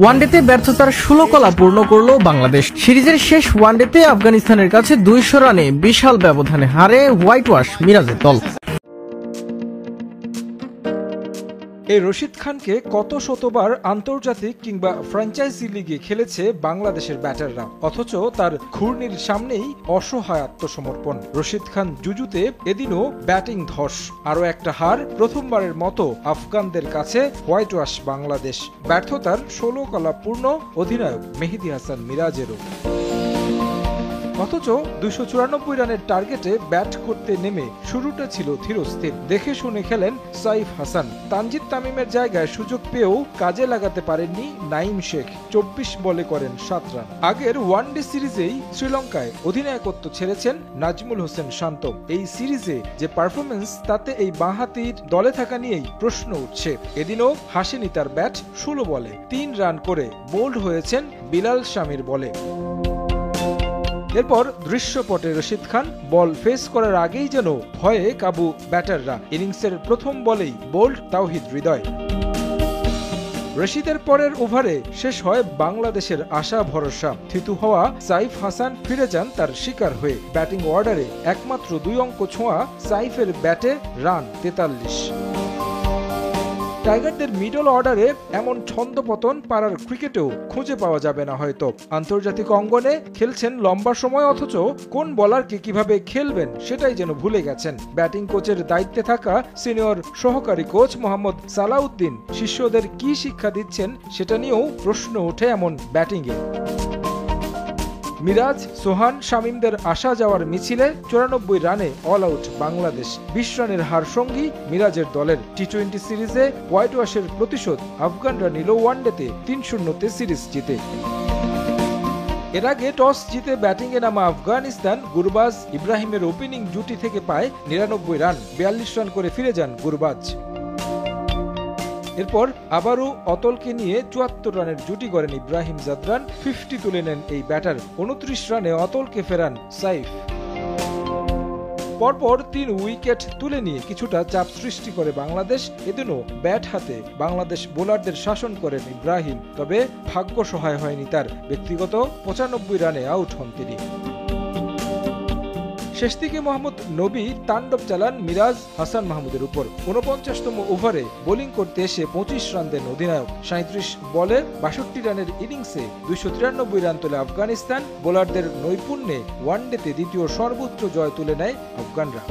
ওয়ানডেতে ব্যর্থতার 16 কলা পূর্ণ করল বাংলাদেশ। সিরিজের শেষ ওয়ানডেতে আফগানিস্তানের কাছে 200 রানে বিশাল ব্যবধানে হারে হোয়াইট ওয়াশ মিরাজের দল। এই রশিদ খানকে কত শতবার আন্তর্জাতিক কিংবা ফ্র্যাঞ্চাইজি লিগে খেলেছে বাংলাদেশের ব্যাটাররা, অথচ তার ঘূর্ণির সামনেই অসহায় আত্মসমর্পণ। রশিদ খান জুজুতে এদিনও ব্যাটিং ধস, আরও একটা হার প্রথমবারের মতো আফগানদের কাছে হোয়াইট ওয়াশ বাংলাদেশ। ব্যর্থতার 16 কলা পূর্ণ অধিনায়ক মেহেদী হাসান মিরাজেরও। অথচ 294 রানের টার্গেটে ব্যাট করতে নেমে শুরুটা ছিল ধীরস্থির। দেখে শুনে খেলেন সাইফ হাসান। তানজিদ তামিমের জায়গায় সুযোগ পেয়েও কাজে লাগাতে পারেননি নাইম শেখ। 24 বলে করেন 7 রান। আগের ওয়ানডে সিরিজেই শ্রীলঙ্কায় অধিনায়কত্ব ছেড়েছেন নাজমুল হোসেন শান্ত। এই সিরিজে যে পারফরমেন্স, তাতে এই বাঁহাতির দলে থাকা নিয়েই প্রশ্ন উঠছে। এদিনও হাসেনি তার ব্যাট। 16 বলে 3 রান করে বোল্ড হয়েছেন বিলাল শামির বলে। এরপর দৃশ্যপটে রশিদ খান বল ফেস করার আগেই যেন ভয়ে কাবু ব্যাটাররা। ইনিংসের প্রথম বলেই বোল্ড তাওহিদ হৃদয়। রশিদের পরের ওভারে শেষ হয় বাংলাদেশের আশা ভরসা। থিতু হওয়া সাইফ হাসান ফিরে যান তার শিকার হয়ে। ব্যাটিং অর্ডারে একমাত্র 2 অঙ্ক ছোঁয়া সাইফের ব্যাটে রান 43। টাইগারদের মিডল অর্ডারে এমন ছন্দপতন পাড়ার ক্রিকেটেও খুঁজে পাওয়া যাবে না হয়তো। আন্তর্জাতিক অঙ্গনে খেলছেন লম্বা সময়, অথচ কোন বোলারকে কিভাবে খেলবেন সেটাই যেন ভুলে গেছেন। ব্যাটিং কোচের দায়িত্বে থাকা সিনিয়র সহকারী কোচ মোহাম্মদ সালাউদ্দিন শিষ্যদের কি শিক্ষা দিচ্ছেন সেটা নিয়েও প্রশ্ন ওঠে এমন ব্যাটিংয়ে। মিরাজ, সোহান, শামীমদের আসা যাওয়ার মিছিলে 94 রানে অল আউট বাংলাদেশ। 20 রানের হার সঙ্গী মিরাজের দলের। টি-20 সিরিজে হোয়াইট ওয়াশের প্রতিশোধ আফগানরা নিল ওয়ানডেতে 3-0 সিরিজ জিতে। এর আগে টস জিতে ব্যাটিংয়ে নামা আফগানিস্তান গুরবাজ ইব্রাহিমের ওপেনিং জুটি থেকে পায় 99 রান। 42 রান করে ফিরে যান গুরবাজ। এরপর আবারও অতলকে নিয়ে 74 রানের জুটি গড়েন ইব্রাহিম জাদরান। 50 তুলে নেন এই ব্যাটার। 29 রানে অতলকে ফেরান সাইফ। পরপর 3 উইকেট তুলে নিয়ে কিছুটা চাপ সৃষ্টি করে বাংলাদেশ। এদিনও ব্যাট হাতে বাংলাদেশ বোলারদের শাসন করেন ইব্রাহিম, তবে ভাগ্য সহায় হয়নি তার। ব্যক্তিগত 95 রানে আউট হন তিনি। শেষ দিকে মোহাম্মদ নবী তাণ্ডব চালান মিরাজ হাসান মাহমুদের উপর। 49তম ওভারে বোলিং করতে এসে 25 রান দেন অধিনায়ক। 37 বলে 62 রানের ইনিংসে 293 রান তোলে আফগানিস্তান। বোলারদের নৈপুণ্যে ওয়ানডেতে দ্বিতীয় সর্বোচ্চ জয় তুলে নেয় আফগানরা।